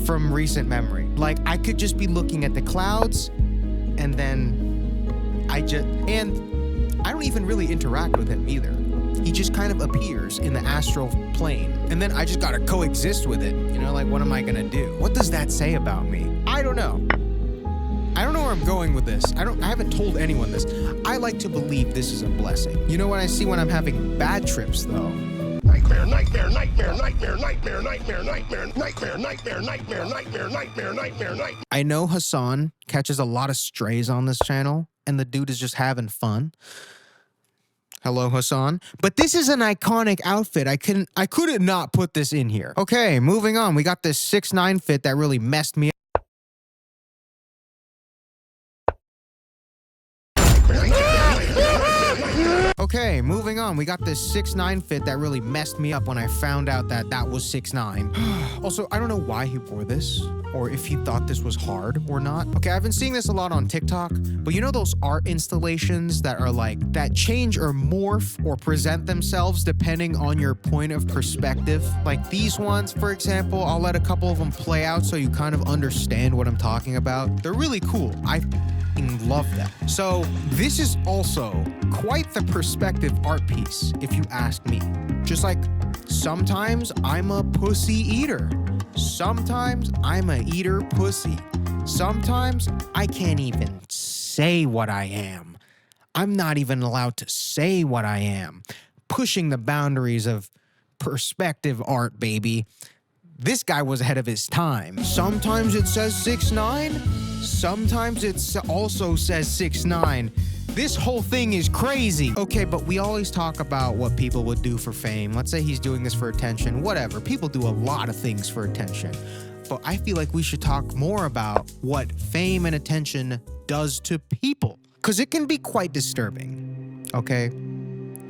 from recent memory. Like, I could just be looking at the clouds, and then I don't even really interact with him either. He just kind of appears in the astral plane, and then I just gotta coexist with it. You know, like, what am I gonna do? What does that say about me? I don't know. I don't know where I'm going with this. I haven't told anyone this. I like to believe this is a blessing. You know what I see when I'm having bad trips, though? Nightmare, nightmare, nightmare, nightmare, nightmare, nightmare, nightmare, nightmare, nightmare, nightmare, nightmare, nightmare, nightmare, nightmare. I know Hassan catches a lot of strays on this channel, and the dude is just having fun. Hello, Hassan. But this is an iconic outfit. I couldn't not put this in here. Okay, moving on. We got this 6'9" fit that really messed me up. Okay, moving on. We got this 6'9" fit that really messed me up when I found out that that was 6'9". Also, I don't know why he wore this, or if he thought this was hard or not. Okay, I've been seeing this a lot on TikTok, but you know those art installations that are like, that change or morph or present themselves depending on your point of perspective? Like these ones, for example, I'll let a couple of them play out so you kind of understand what I'm talking about. They're really cool. I love them. So this is also quite the perspective art piece, if you ask me. Just like, sometimes I'm a pussy eater. Sometimes I'm a eater pussy. Sometimes I can't even say what I am. I'm not even allowed to say what I am. Pushing the boundaries of perspective art, baby. This guy was ahead of his time. Sometimes it says 6'9". Sometimes it also says 6'9". This whole thing is crazy. Okay, but we always talk about what people would do for fame. Let's say he's doing this for attention, whatever. People do a lot of things for attention. But I feel like we should talk more about what fame and attention does to people, because it can be quite disturbing. Okay?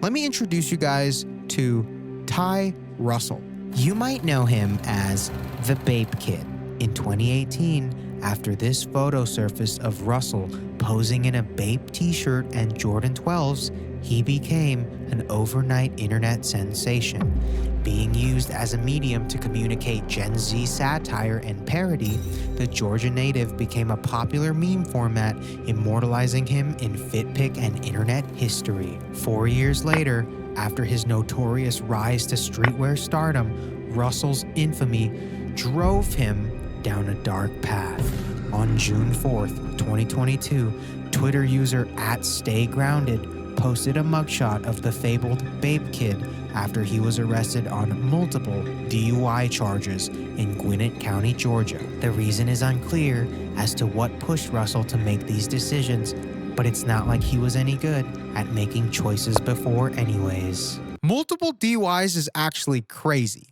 Let me introduce you guys to Ty Russell. You might know him as the Bape Kid. In 2018, after this photo surfaced of Russell posing in a Bape t-shirt and Jordan 12s, he became an overnight internet sensation. Being used as a medium to communicate Gen Z satire and parody, the Georgia native became a popular meme format, immortalizing him in FitPic and internet history. 4 years later, after his notorious rise to streetwear stardom, Russell's infamy drove him down a dark path. On June 4th, 2022, Twitter user @StayGrounded posted a mugshot of the fabled Bape Kid after he was arrested on multiple DUI charges in Gwinnett County, Georgia. The reason is unclear as to what pushed Russell to make these decisions, but it's not like he was any good at making choices before anyways. Multiple DUIs is actually crazy.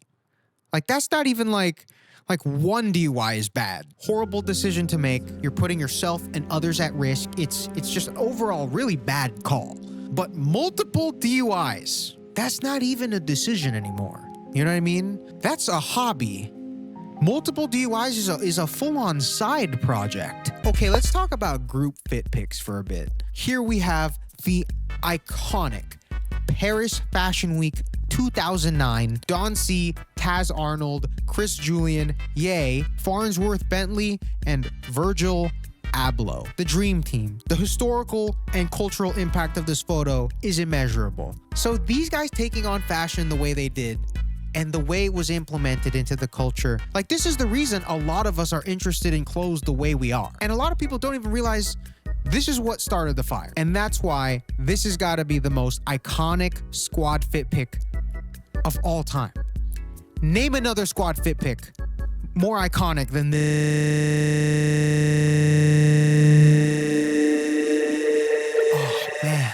Like, that's not even like one DUI is bad. Horrible decision to make. You're putting yourself and others at risk. It's just an overall really bad call. But multiple DUIs, that's not even a decision anymore. You know what I mean? That's a hobby. Multiple DUIs is a full-on side project. Okay, let's talk about group fit pics for a bit. Here we have the iconic Paris Fashion Week 2009, Don C, Taz Arnold, Chris Julian, Ye, Farnsworth Bentley, and Virgil Abloh. The dream team. The historical and cultural impact of this photo is immeasurable. So these guys taking on fashion the way they did, and the way it was implemented into the culture, like, this is the reason a lot of us are interested in clothes the way we are. And a lot of people don't even realize this is what started the fire. And that's why this has got to be the most iconic squad fit pic of all time. Name another squad fit pic more iconic than this. Oh, man.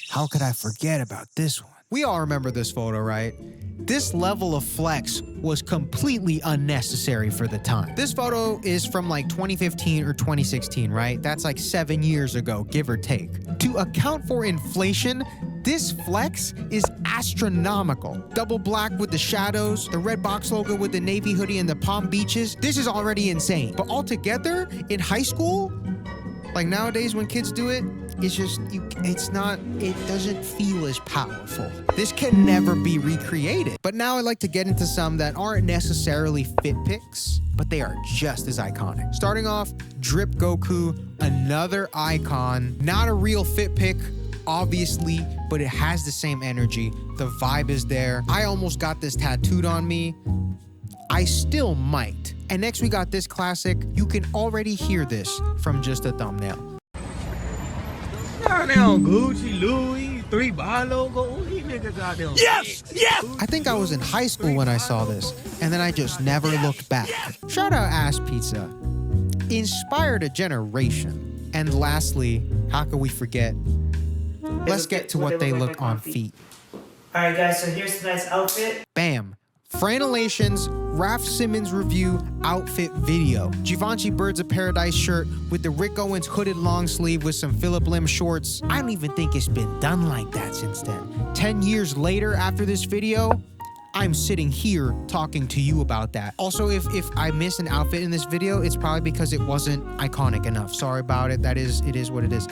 How could I forget about this one? We all remember this photo, right? This level of flex was completely unnecessary for the time. This photo is from like 2015 or 2016, right? That's like 7 years ago, give or take. To account for inflation, this flex is astronomical. Double black with the shadows, the red box logo with the navy hoodie and the Palm Beaches. This is already insane. But altogether, in high school, like nowadays when kids do it, it's just, it doesn't feel as powerful. This can never be recreated. But now I'd like to get into some that aren't necessarily fit pics, but they are just as iconic. Starting off, Drip Goku, another icon, not a real fit pic, obviously, but it has the same energy. The vibe is there. I almost got this tattooed on me. I still might. And next we got this classic. You can already hear this from just a thumbnail. Nah, they on Gucci, Louis, 3-bar logo. These niggas out there. Yes! Yes! I think I was in high school when I saw this, and then I just never looked back. Shout out Ass Pizza. Inspired a generation. And lastly, how could we forget? Let's get to what they look on feet. Alright guys, so here's tonight's outfit. Bam. Franelations, Raf Simons review outfit video. Givenchy Birds of Paradise shirt with the Rick Owens hooded long sleeve with some Phillip Lim shorts. I don't even think it's been done like that since then. 10 years later after this video, I'm sitting here talking to you about that. Also, if I miss an outfit in this video, it's probably because it wasn't iconic enough. Sorry about it. It is what it is.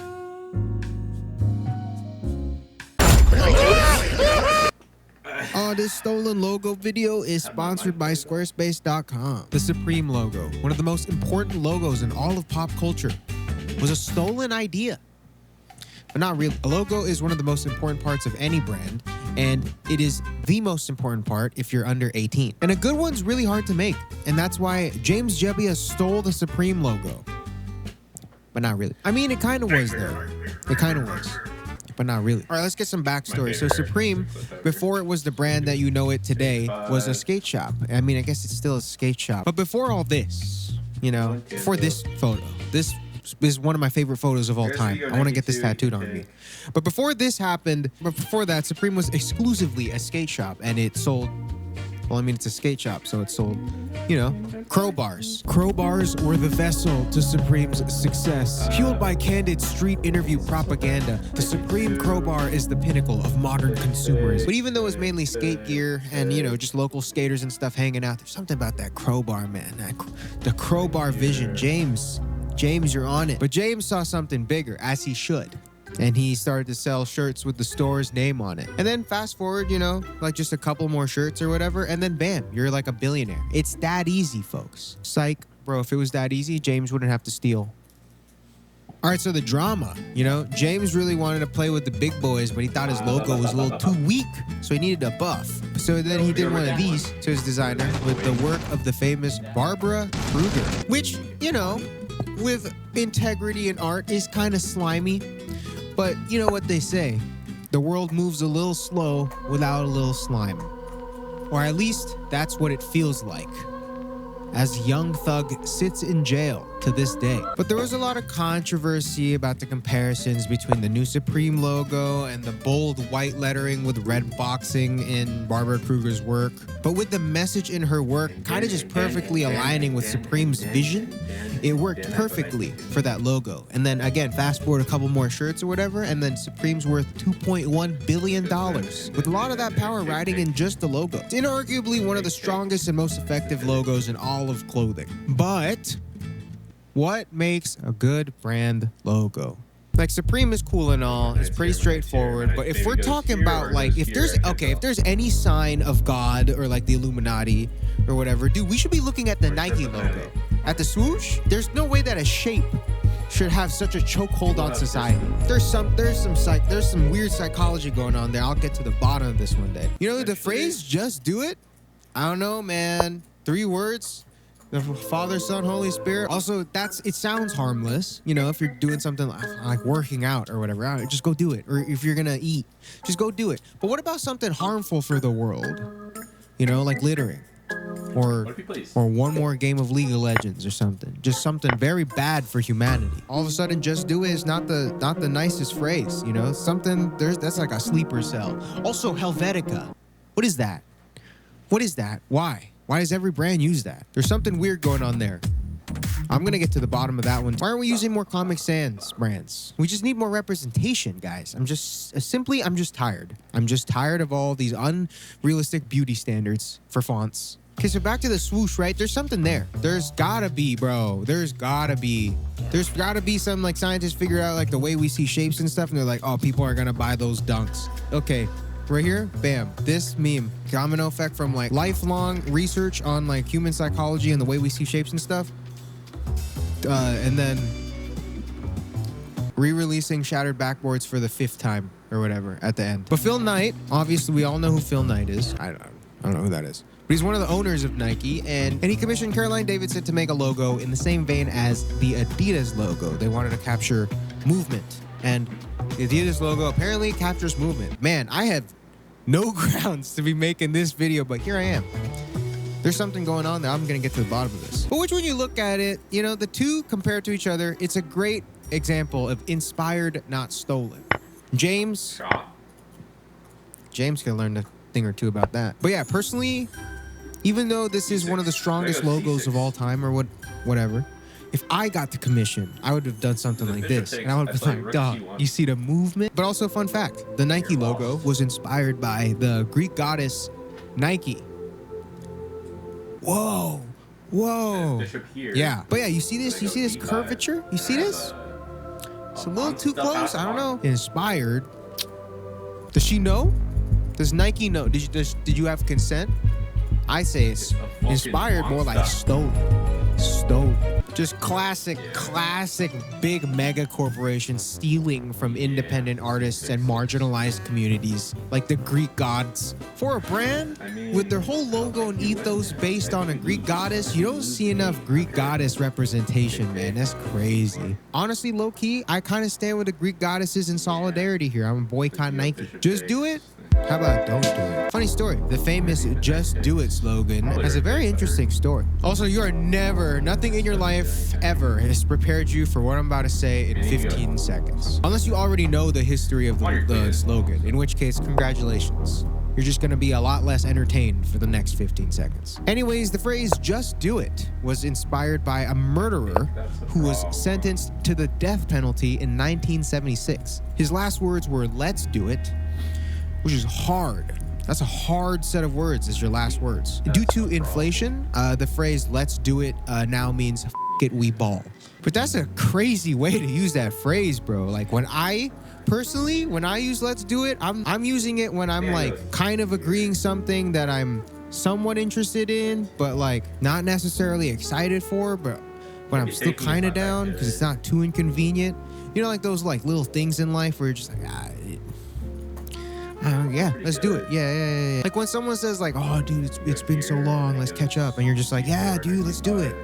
This stolen logo video is sponsored by Squarespace.com. The Supreme logo, one of the most important logos in all of pop culture, was a stolen idea. But not really. A logo is one of the most important parts of any brand, and it is the most important part if you're under 18. And a good one's really hard to make, and that's why James Jebbia stole the Supreme logo. But not really. I mean, it kind of was, though. It kind of was. But not really. All right, let's get some backstory. So Supreme, before it was the brand that you know it today, was a skate shop. I mean, I guess it's still a skate shop. But before all this, you know, before this photo, this is one of my favorite photos of all time. I want to get this tattooed on me. But before this happened, before that, Supreme was exclusively a skate shop, and it sold, well, I mean, it's a skate shop, so it sold, you know, crowbars. Crowbars were the vessel to Supreme's success. Fueled by candid street interview propaganda, the Supreme crowbar is the pinnacle of modern consumerism. But even though it's mainly skate gear and, you know, just local skaters and stuff hanging out, there's something about that crowbar, man. The crowbar vision. James, you're on it. But James saw something bigger, as he should. And he started to sell shirts with the store's name on it. And then fast forward, you know, like just a couple more shirts or whatever, and then bam, you're like a billionaire. It's that easy, folks. Psych. Bro, if it was that easy, James wouldn't have to steal. All right, so the drama, you know, James really wanted to play with the big boys, but he thought his logo was a little too weak, so he needed a buff. So then he did one of these to his designer with the work of the famous Barbara Kruger, which, you know, with integrity in art is kind of slimy. But you know what they say, the world moves a little slow without a little slime. Or at least that's what it feels like, as Young Thug sits in jail to this day. But there was a lot of controversy about the comparisons between the new Supreme logo and the bold white lettering with red boxing in Barbara Kruger's work. But with the message in her work kind of just perfectly aligning with Supreme's vision, it worked perfectly for that logo. And then again, fast forward a couple more shirts or whatever, and then Supreme's worth $2.1 billion, with a lot of that power riding in just the logo. It's inarguably one of the strongest and most effective logos in all of clothing. But what makes a good brand logo? Like, Supreme is cool and all, it's pretty straightforward, but if we're talking about, like, if there's any sign of God or like the Illuminati or whatever, dude, we should be looking at the Nike logo. At the swoosh, there's no way that a shape should have such a chokehold on society. There's some weird psychology going on there. I'll get to the bottom of this one day. You know, the phrase "just do it"? I don't know, man. 3 words. The Father, Son, Holy Spirit. Also, it sounds harmless. You know, if you're doing something like working out or whatever, just go do it. Or if you're gonna eat, just go do it. But what about something harmful for the world? You know, like littering. Or one more game of League of Legends or something. Just something very bad for humanity. All of a sudden, just do it is not the nicest phrase, you know? That's like a sleeper cell. Also, Helvetica. What is that? What is that? Why? Why does every brand use that? There's something weird going on there. I'm gonna get to the bottom of that one. Why aren't we using more Comic Sans brands? We just need more representation, guys. I'm just tired. I'm just tired of all these unrealistic beauty standards for fonts. Okay, so back to the swoosh, right? There's something there. There's gotta be, bro. There's gotta be some like scientists figured out like the way we see shapes and stuff, and they're like, oh, people are gonna buy those dunks. Okay, right here, bam. This meme, domino effect from like lifelong research on like human psychology and the way we see shapes and stuff. And then re-releasing Shattered Backboards for the 5th time or whatever at the end. But Phil Knight, obviously we all know who Phil Knight is. I don't know who that is. But he's one of the owners of Nike, and he commissioned Caroline Davidson to make a logo in the same vein as the Adidas logo. They wanted to capture movement, and the Adidas logo apparently captures movement. Man, I have no grounds to be making this video, but here I am. There's something going on there. I'm going to get to the bottom of this. But which when you look at it, you know, the two compared to each other, it's a great example of inspired, not stolen. James can learn a thing or two about that. But yeah, personally, even though this is one of the strongest logos of all time or whatever, if I got the commission, I would have done something like this. And I would have been like, dog, you see the movement? But also, fun fact, the Nike logo was inspired by the Greek goddess Nike. Whoa. Yeah. But yeah, you see this? You see this curvature? You see this? It's a little too close. I don't know. Inspired. Does she know? Does Nike know? Did you have consent? I say it's inspired, more like stolen. Just classic big mega corporations stealing from independent artists and marginalized communities like the Greek gods. For a brand with their whole logo and ethos based on a Greek goddess, you don't see enough Greek goddess representation, man. That's crazy. Honestly, low key, I kind of stand with the Greek goddesses in solidarity here. I'm boycotting Nike. Just do it. How about don't do it? Funny story. The famous Just Do It slogan has a very interesting story. Also, you are nothing in your life ever has prepared you for what I'm about to say in 15 seconds. Unless you already know the history of the slogan, in which case, congratulations. You're just gonna be a lot less entertained for the next 15 seconds. Anyways, the phrase just do it was inspired by a murderer who was sentenced to the death penalty in 1976. His last words were, "Let's do it," which is hard. That's a hard set of words as your last words. Due to inflation, the phrase "let's do it" now means "f it, we ball." But that's a crazy way to use that phrase, bro. Like when I use "let's do it," I'm using it when I'm like kind of agreeing something that I'm somewhat interested in, but like not necessarily excited for, but I'm still kind of down because it's not too inconvenient. You know, like those like little things in life where you're just like, yeah, let's do it. Yeah. Like when someone says like, "Oh, dude, it's been so long, let's catch up," and you're just like, "Yeah, dude, let's do it."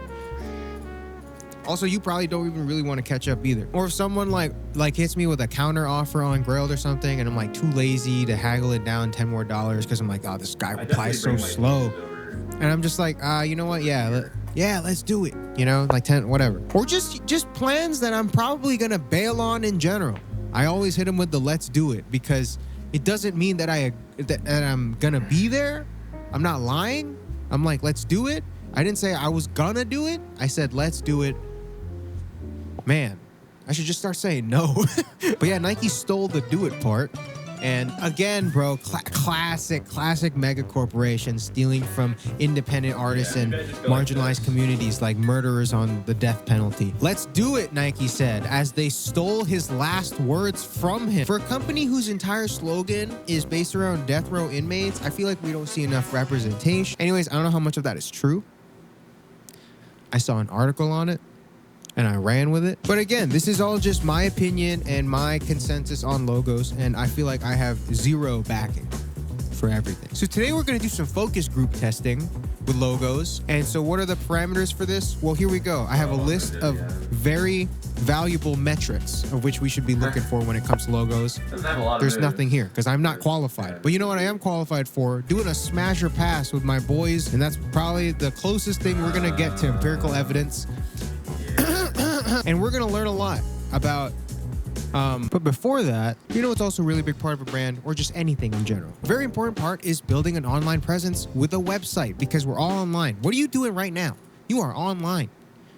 Also, you probably don't even really want to catch up either. Or if someone like hits me with a counter offer on Grailed or something, and I'm like too lazy to haggle it down $10 more because I'm like, oh, this guy replies so slow, and I'm just like, you know what? Yeah, let's do it. You know, like 10, whatever. Or just plans that I'm probably gonna bail on in general. I always hit them with the "let's do it" because it doesn't mean that I'm gonna be there. I'm not lying. I'm like, let's do it. I didn't say I was gonna do it. I said, let's do it. Man, I should just start saying no. But yeah, Nike stole the "do it" part. And again, bro, classic mega corporations stealing from independent artists and marginalized communities like murderers on the death penalty. "Let's do it," Nike said, as they stole his last words from him. For a company whose entire slogan is based around death row inmates, I feel like we don't see enough representation. Anyways, I don't know how much of that is true. I saw an article on it, and I ran with it. But again, this is all just my opinion and my consensus on logos, and I feel like I have zero backing for everything. So today we're gonna do some focus group testing with logos. And so what are the parameters for this? Well, here we go. I have a list of very valuable metrics of which we should be looking for when it comes to logos. There's nothing here because I'm not qualified. But you know what I am qualified for? Doing a smash or pass with my boys, and that's probably the closest thing we're gonna get to empirical evidence. And we're gonna learn a lot about but before that, you know, it's also a really big part of a brand or just anything in general. A very important part is building an online presence with a website because we're all online. What are you doing right now? You are online.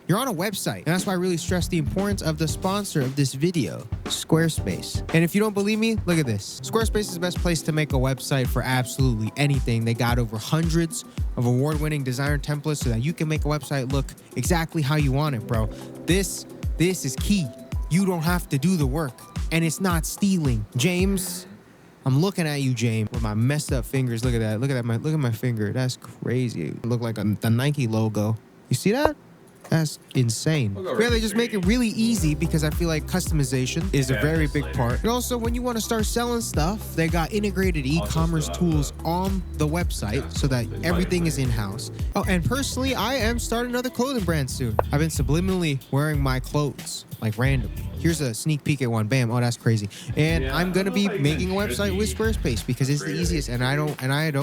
You're on a website. And that's why I really stress the importance of the sponsor of this video, Squarespace. And if you don't believe me, look at this. Squarespace is the best place to make a website for absolutely anything. They got over hundreds of award-winning designer templates so that you can make a website look exactly how you want it, bro. This is key. You don't have to do the work, and it's not stealing. James, I'm looking at you, James, with my messed up fingers. Look at that. Look at my finger. That's crazy. It look like the Nike logo. You see that? That's insane. Yeah, they just make it really easy because I feel like customization is a very big part. And also, when you want to start selling stuff, they got integrated e-commerce tools on the website so that everything is in-house. Oh, and personally, I am starting another clothing brand soon. I've been subliminally wearing my clothes, like randomly. Here's a sneak peek at one. Bam. Oh, that's crazy. And I'm gonna be making a website with Squarespace because it's the easiest, and I don't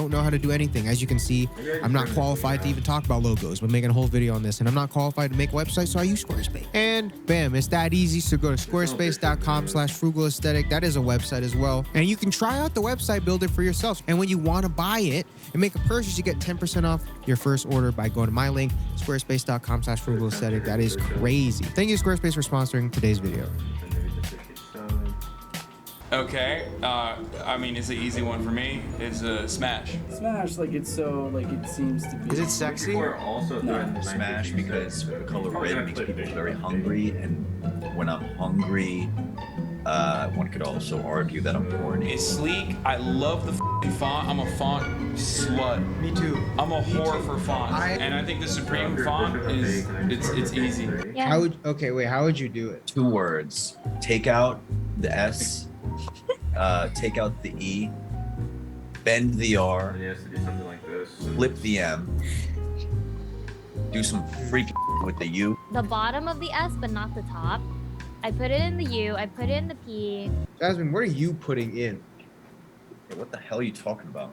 know how to do anything. As you can see, I'm not qualified to even talk about logos. We're making a whole video on this, and I'm not qualified to make a website, so I use Squarespace. And bam, it's that easy. So go to squarespace.com/frugalaesthetic. That is a website as well, and you can try out the website builder for yourself. And when you want to buy it and make a purchase, you get 10% off your first order by going to my link, squarespace.com/frugalaesthetic. That is crazy. Thank you, Squarespace, for sponsoring today's video. Okay, I mean, it's an easy one for me. It's a Smash. Smash, like it's so, like it seems to be. Is it sexy? People are also threatening Smash because the color red makes people very hungry, and when I'm hungry, one could also argue that I'm horny. It's sleek. I love the f***ing font. I'm a font slut. Me too. I'm a whore for fonts, and I think the Supreme font is it's easy. Yeah. How would you do it? 2 words: take out the S, take out the E, bend the R, flip the M, do some freak with the U. The bottom of the S, but not the top. I put it in the U, I put it in the P. Jasmine, what are you putting in? Hey, what the hell are you talking about?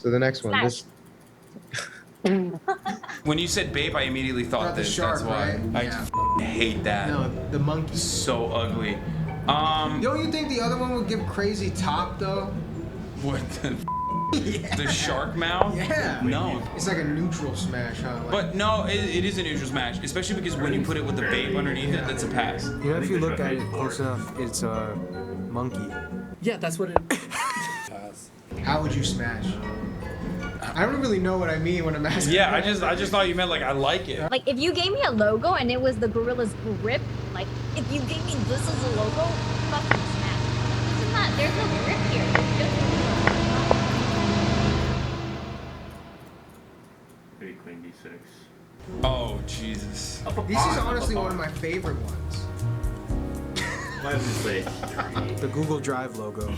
So the next one, Smash. When you said babe, I immediately thought Got the this. shark, That's why right? I Yeah. hate that. No, the monkey. So ugly. Don't you think the other one would give crazy top though? What the? The shark mouth? Yeah. No. It's like a neutral smash, huh? Like, But no, it is a neutral smash, especially because when you put it with the babe underneath it, that's a pass. You know, if you look at it close enough, it's a monkey. Yeah, that's what it. how would you smash? I don't really know what I mean when I'm asking. Yeah, I just thought you meant like I like it. Like if you gave me a logo and it was the gorilla's grip, like if you gave me this as a logo, fucking smash. This is not, there's no grip here. It's just Queen D6. Oh Jesus. This is honestly one of my favorite ones. The Google Drive logo.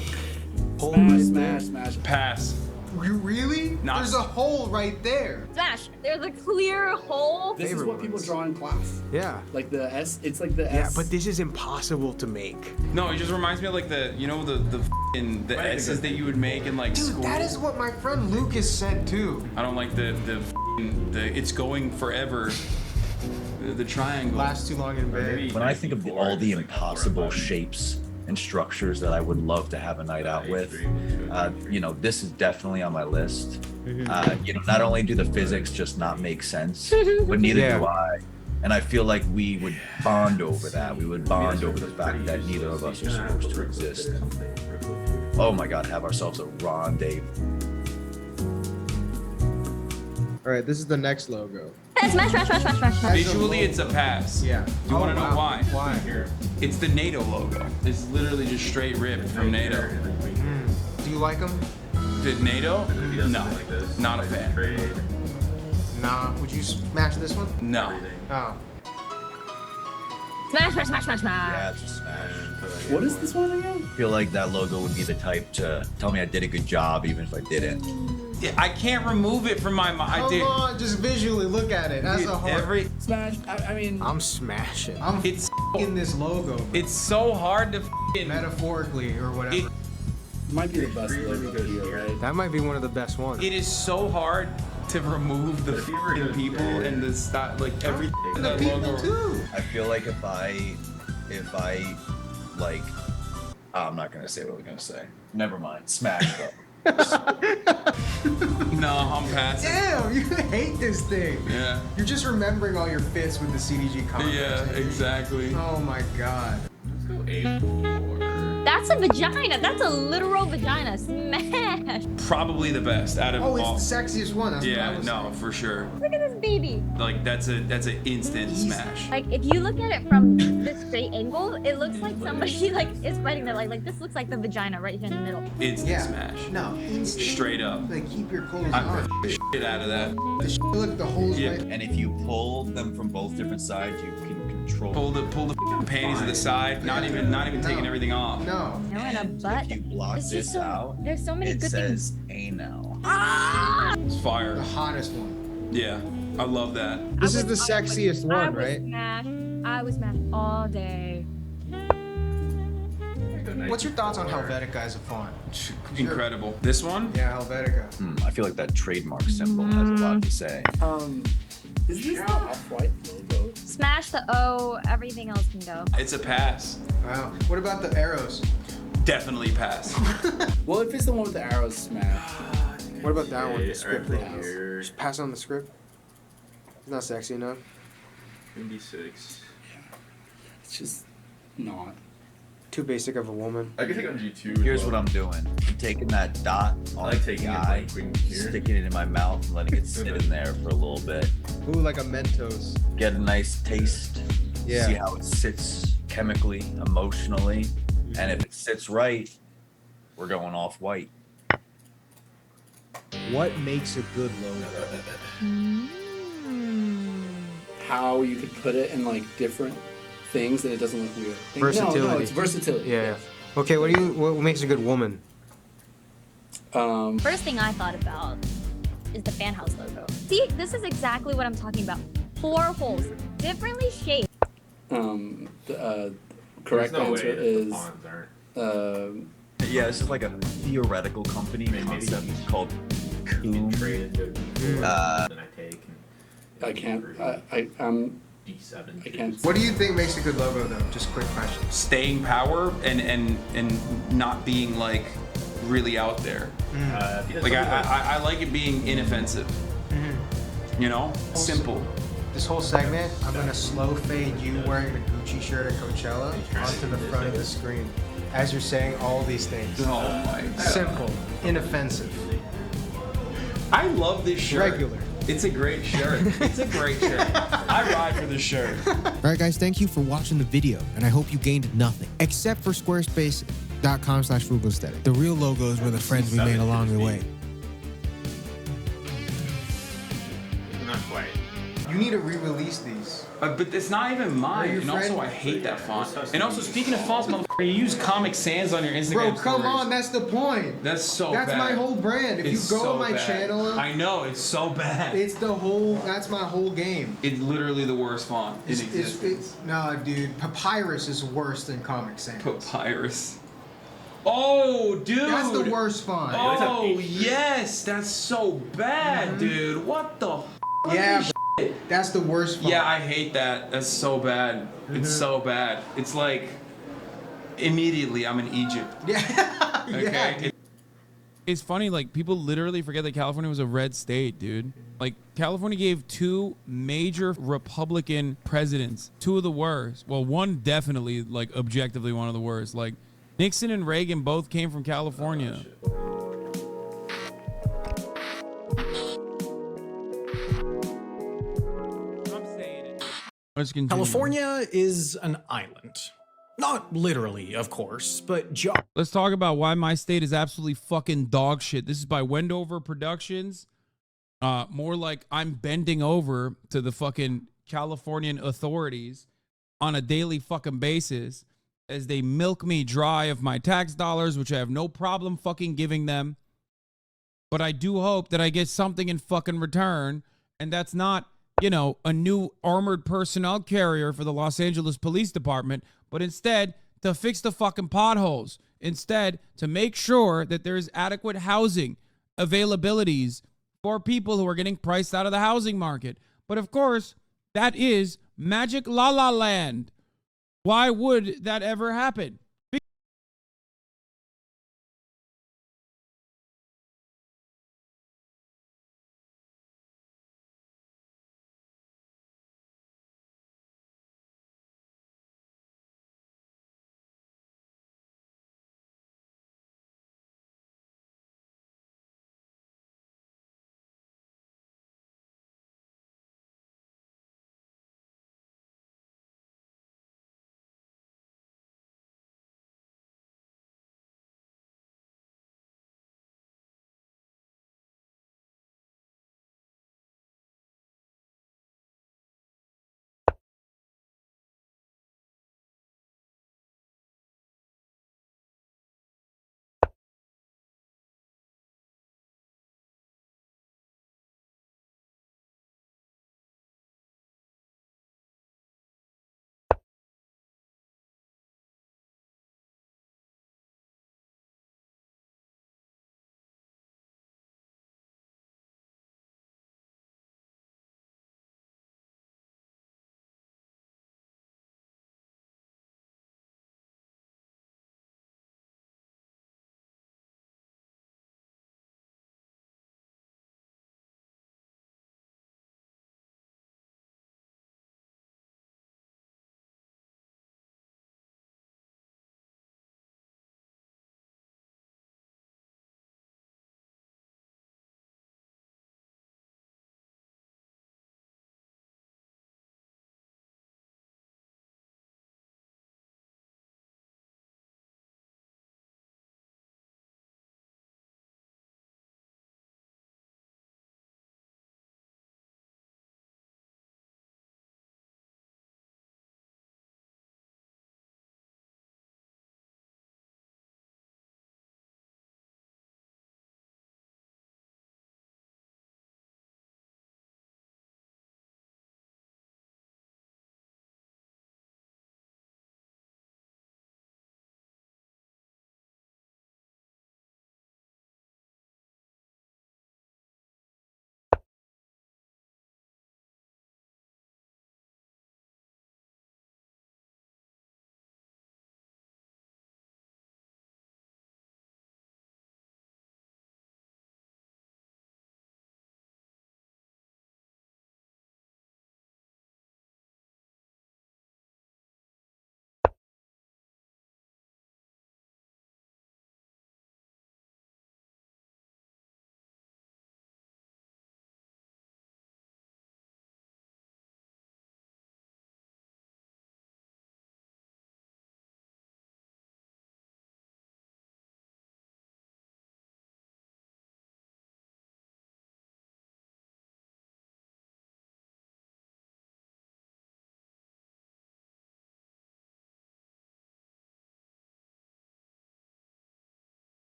Smash. Pass. You really? Not- There's a hole right there. smash. There's a clear hole. This is Favorite what people ones. draw in class. Yeah. Like the S, it's like the Yeah, S. but this is impossible to make. No, it just reminds me of like the the S's that you would make in like Dude, school. that is what my friend Lucas said too. I don't like the it's going forever. The triangle. Last too long in bed. When I think of all the impossible shapes and structures that I would love to have a night out with, you know, this is definitely on my list. You know, not only do the physics just not make sense, but neither do I. And I feel like we would bond over that. We would bond over the fact that neither of us are supposed to exist. And, oh my God, have ourselves a rendezvous. All right, this is the next logo. Smash. Visually, it's a pass. Yeah. Do you want to know why? Why? It's the NATO logo. It's literally just straight ripped from NATO. Do you like them? Did NATO? No, not a fan. Nah. Would you smash this one? No. Oh. Smash. Yeah, it's a smash. What is this one again? I feel like that logo would be the type to tell me I did a good job even if I didn't. Yeah, I can't remove it from my mind. Come on, just visually look at it. That's a hard. Every Smash. I mean, I'm smashing. I'm it's in this logo. Bro. it's so hard to f***ing Metaphorically or whatever. It- might be the best logo here, right? That might be one of the best ones. It is so hard to remove the f***ing people and the style, like everything in the that people logo. too. I feel like if I like, I'm not gonna say what I was gonna say. Never mind. Smash though. No, I'm passing. Damn, you hate this thing. Yeah. You're just remembering all your fits with the CDG comments. Yeah, exactly. Oh my god. Let's go A4. That's a vagina. That's a literal vagina. Smash. Probably the best out of Oh, all. it's the sexiest one. That's what I Yeah, was no, saying. for sure. Look at this baby. Like that's an instant smash. Like if you look at it from this straight angle, it looks like somebody like is fighting their like this looks like the vagina right here in the middle. Instant Yeah. smash. No, instant. Straight up. Like keep your clothes I on. the shit out of that. Look, the holes Yeah. right. And if you pull them from both different sides, you can control. Pull the panties to the side. Not even taking everything off. No. No, and a butt. If you block It's this just so, out, there's so many it good things. says anal. Ah! It's fire. The hottest one. Yeah, I love that. This is the sexiest one, right? I was smashed all day. What's your thoughts on Helvetica as a font? Incredible. This one? Yeah, Helvetica. I feel like that trademark symbol has a lot to say. Is this the off-white logo? Smash the O, everything else can go. It's a pass. Wow. What about the arrows? Definitely pass. Well, if it's the one with the arrows, smash. What about that one? The Yeah, script right logo. here. Just pass on the script. It's not sexy enough. 26. It's just not. Too basic of a woman. I can take on G2. Here's what I'm doing. I'm taking that dot on like the taking it, eye, like, bringing it here. sticking it in my mouth, and letting it sit in there for a little bit. Ooh, like a Mentos. Get a nice taste. Yeah. See how it sits chemically, emotionally. And if it sits right, we're going off white. What makes a good logo? How you could put it in like different things and it doesn't look weird. No, Versatility. it's versatility. Yeah. Okay, what makes a good woman? First thing I thought about is the fan house logo. See, this is exactly what I'm talking about. 4 holes, differently shaped. The correct answer is Yeah, this is like a theoretical company concept called Coom. Then I take. I can't. D7. I can't. What do you think makes a good logo, though? Just quick question. Staying power and not being like really out there. Like I like it being inoffensive. You know, simple. This whole segment, I'm gonna slow fade you wearing the Gucci shirt at Coachella onto the front of the screen as you're saying all these things. Oh my god. Simple, inoffensive, I love this shirt. regular. It's a great shirt. It's a great shirt. I ride for this shirt. Alright guys, thank you for watching the video, and I hope you gained nothing. Except for squarespace.com/frugal-aesthetic. The real logos were the friends we made along the way. Not quite. You need to re-release these. But it's not even mine. Are you And also, friend? I hate that font. And also, speaking of fonts, motherfucker, you use Comic Sans on your Instagram Bro, come stories. on, that's the point. That's so That's bad. my whole brand. If It's you go so on my bad. channel, I know, it's so bad. it's the whole, that's my whole game. It's literally the worst font in existence. Nah, dude, Papyrus is worse than Comic Sans. Papyrus. Oh, dude. That's the worst font. Oh, yes. That's so bad, dude. What the f? Yeah, that's the worst font. Yeah, I hate that. That's so bad. It's so bad. It's like, immediately I'm in Egypt. Yeah. Okay? Yeah. It's funny, like, people literally forget that California was a red state, dude. Like, California gave 2 major Republican presidents, 2 of the worst. Well, one definitely, like, objectively one of the worst. Like, Nixon and Reagan both came from California. Let's continue. California is an island. Not literally, of course, but Let's talk about why my state is absolutely fucking dog shit. This is by Wendover Productions. More like I'm bending over to the fucking Californian authorities on a daily fucking basis as they milk me dry of my tax dollars, which I have no problem fucking giving them. But I do hope that I get something in fucking return, and that's not, you know, a new armored personnel carrier for the Los Angeles Police Department, but instead to fix the fucking potholes. Instead, to make sure that there is adequate housing availabilities for people who are getting priced out of the housing market. But of course, that is Magic La La Land. Why would that ever happen?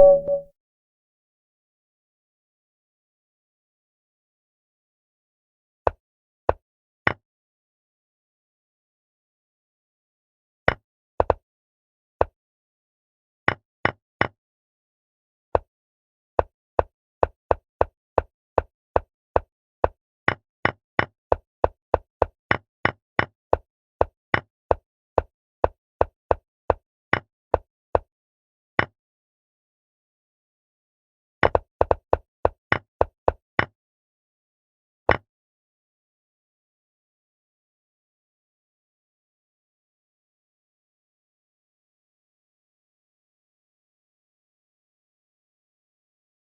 you.